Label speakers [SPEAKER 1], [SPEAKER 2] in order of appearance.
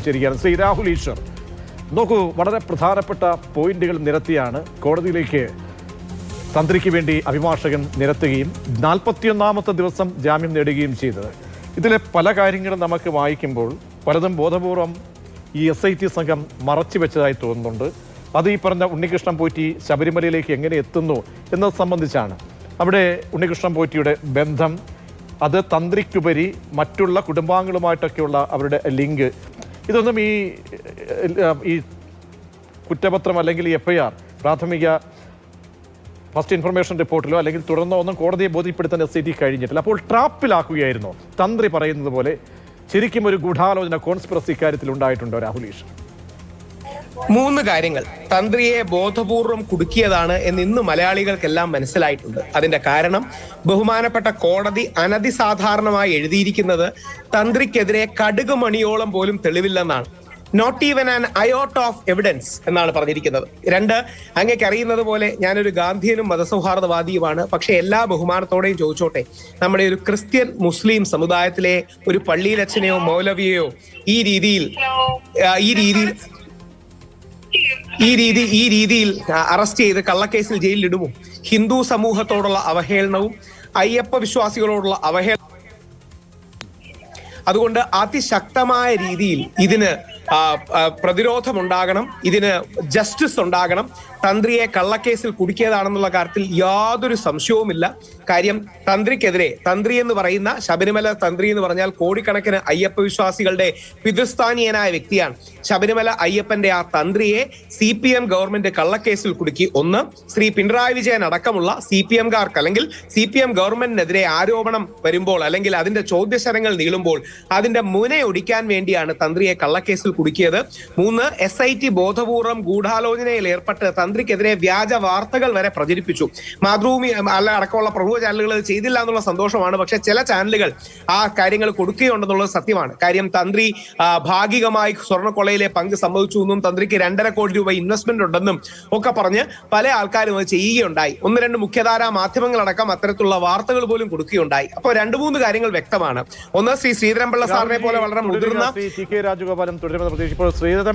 [SPEAKER 1] ചേരുകയാണ്. ശ്രീ രാഹുൽ ഈശ്വർ, നോക്കൂ, വളരെ പ്രധാനപ്പെട്ട പോയിന്റുകൾ നിരത്തിയാണ് കോടതിയിലേക്ക് തന്ത്രിക്ക് വേണ്ടി അഭിഭാഷകൻ നിരത്തുകയും 41ാമത്തെ ദിവസം ജാമ്യം നേടുകയും ചെയ്തത്. ഇതിലെ പല കാര്യങ്ങളും നമുക്ക് വായിക്കുമ്പോൾ പലതും ബോധപൂർവം ഈ SIT സംഘം മറച്ചു വെച്ചതായി തോന്നുന്നുണ്ട്. അത് ഈ പറഞ്ഞ ഉണ്ണികൃഷ്ണൻ പോറ്റി ശബരിമലയിലേക്ക് എങ്ങനെ എത്തുന്നു എന്നത് സംബന്ധിച്ചാണ്. അവിടെ ഉണ്ണികൃഷ്ണൻ പോറ്റിയുടെ ബന്ധം, അത് തന്ത്രിക്കുപരി മറ്റുള്ള കുടുംബാംഗങ്ങളുമായിട്ടൊക്കെയുള്ള അവരുടെ ലിങ്ക്, ഇതൊന്നും ഈ കുറ്റപത്രം അല്ലെങ്കിൽ ഈ FIR പ്രാഥമിക ഫസ്റ്റ് ഇൻഫർമേഷൻ റിപ്പോർട്ടിലോ അല്ലെങ്കിൽ തുടർന്നോ ഒന്നും കോടതിയെ ബോധ്യപ്പെടുത്താൻ SIT കഴിഞ്ഞിട്ടില്ല. അപ്പോൾ ട്രാപ്പിലാക്കുകയായിരുന്നു തന്ത്രി പറയുന്നത് പോലെ. ശരിക്കും ഒരു ഗൂഢാലോചന, കോൺസ്പിറസി ഇക്കാര്യത്തിൽ ഉണ്ടായിട്ടുണ്ടോ രാഹുൽ ഈശ്വർ?
[SPEAKER 2] 3 കാര്യങ്ങൾ തന്ത്രിയെ ബോധപൂർവം കുടുക്കിയതാണ് എന്ന് ഇന്ന് മലയാളികൾക്കെല്ലാം മനസ്സിലായിട്ടുണ്ട്. അതിന്റെ കാരണം ബഹുമാനപ്പെട്ട കോടതി അനധിസാധാരണമായി എഴുതിയിരിക്കുന്നത് തന്ത്രിക്കെതിരെ കടുക് മണിയോളം പോലും തെളിവില്ലെന്നാണ്. Not even an iota of evidence എന്നാണ് പറഞ്ഞിരിക്കുന്നത്. 2, അങ്ങേക്ക് അറിയുന്നത് പോലെ ഞാനൊരു ഗാന്ധിയനും മതസൗഹാർദ്ദവാദിയുമാണ്. പക്ഷെ എല്ലാ ബഹുമാനത്തോടെയും ചോദിച്ചോട്ടെ, നമ്മുടെ ഒരു ക്രിസ്ത്യൻ മുസ്ലിം സമുദായത്തിലെ ഒരു പള്ളിയിലച്ഛനെയോ മൗലവിയെയോ ഈ രീതിയിൽ അറസ്റ്റ് ചെയ്ത് കള്ളക്കേസിൽ ജയിലിലിടുമോ? ഹിന്ദു സമൂഹത്തോടുള്ള അവഹേളനവും അയ്യപ്പ വിശ്വാസികളോടുള്ള അവഹേളനം, അതുകൊണ്ട് അതിശക്തമായ രീതിയിൽ ഇതിന് പ്രതിരോധമുണ്ടാകണം, ഇതിന് ജസ്റ്റിസ് ഉണ്ടാകണം. തന്ത്രിയെ കള്ളക്കേസിൽ കുടുക്കിയതാണെന്നുള്ള കാര്യത്തിൽ യാതൊരു സംശയവുമില്ല. കാര്യം തന്ത്രിക്കെതിരെ, തന്ത്രി എന്ന് പറയുന്ന ശബരിമല തന്ത്രി എന്ന് പറഞ്ഞാൽ കോടിക്കണക്കിന് അയ്യപ്പ വിശ്വാസികളുടെ പിതൃസ്ഥാനീയനായ വ്യക്തിയാണ്. ശബരിമല അയ്യപ്പന്റെ ആ തന്ത്രിയെ CPM ഗവൺമെന്റ് കള്ളക്കേസിൽ കുടുക്കി. ഒന്ന്, ശ്രീ പിണറായി വിജയൻ അടക്കമുള്ള CPM-കാർക്ക് അല്ലെങ്കിൽ CPM ഗവൺമെന്റിനെതിരെ ആരോപണം വരുമ്പോൾ അല്ലെങ്കിൽ അതിന്റെ ചോദ്യശരങ്ങൾ നീളുമ്പോൾ അതിന്റെ മുനയൊടിക്കാൻ വേണ്ടിയാണ് തന്ത്രിയെ കള്ളക്കേസിൽ കുടുക്കിയത്. 3, SIT ബോധപൂർവം ഗൂഢാലോചനയിൽ ഏർപ്പെട്ട് തന്ത്രിക്കെതിരെ വ്യാജ വാർത്തകൾ വരെ പ്രചരിപ്പിച്ചു. മാതൃഭൂമി അടക്കമുള്ള പ്രമുഖ ചാനലുകൾ ചെയ്തില്ല എന്നുള്ള സന്തോഷമാണ്. പക്ഷെ ചില ചാനലുകൾ ആ കാര്യങ്ങൾ കൊടുക്കുകയുണ്ടെന്നുള്ളത് സത്യമാണ്. കാര്യം തന്ത്രി ഭാഗികമായി സ്വർണ്ണക്കൊള്ളയിലെ പങ്ക് സംഭവിച്ചു എന്നും തന്ത്രിക്ക് 2.5 കോടി രൂപ ഇൻവെസ്റ്റ്മെന്റ് ഉണ്ടെന്നും ഒക്കെ പറഞ്ഞ് പല ആൾക്കാരും അത് ചെയ്യുകയുണ്ടായി. 1-2 മുഖ്യധാരാ മാധ്യമങ്ങളടക്കം അത്തരത്തിലുള്ള വാർത്തകൾ പോലും കൊടുക്കുകയുണ്ടായി. അപ്പോൾ 2-3 കാര്യങ്ങൾ വ്യക്തമാണ്. ഒന്ന്, ശ്രീധരൻപിള്ള സാറിനെ പോലെ വളരെ മുതിർന്ന
[SPEAKER 1] രാജഗോപാലൻ തുടരുമെന്ന് പ്രതീക്ഷിപ്പോൾ ശ്രീധരൻ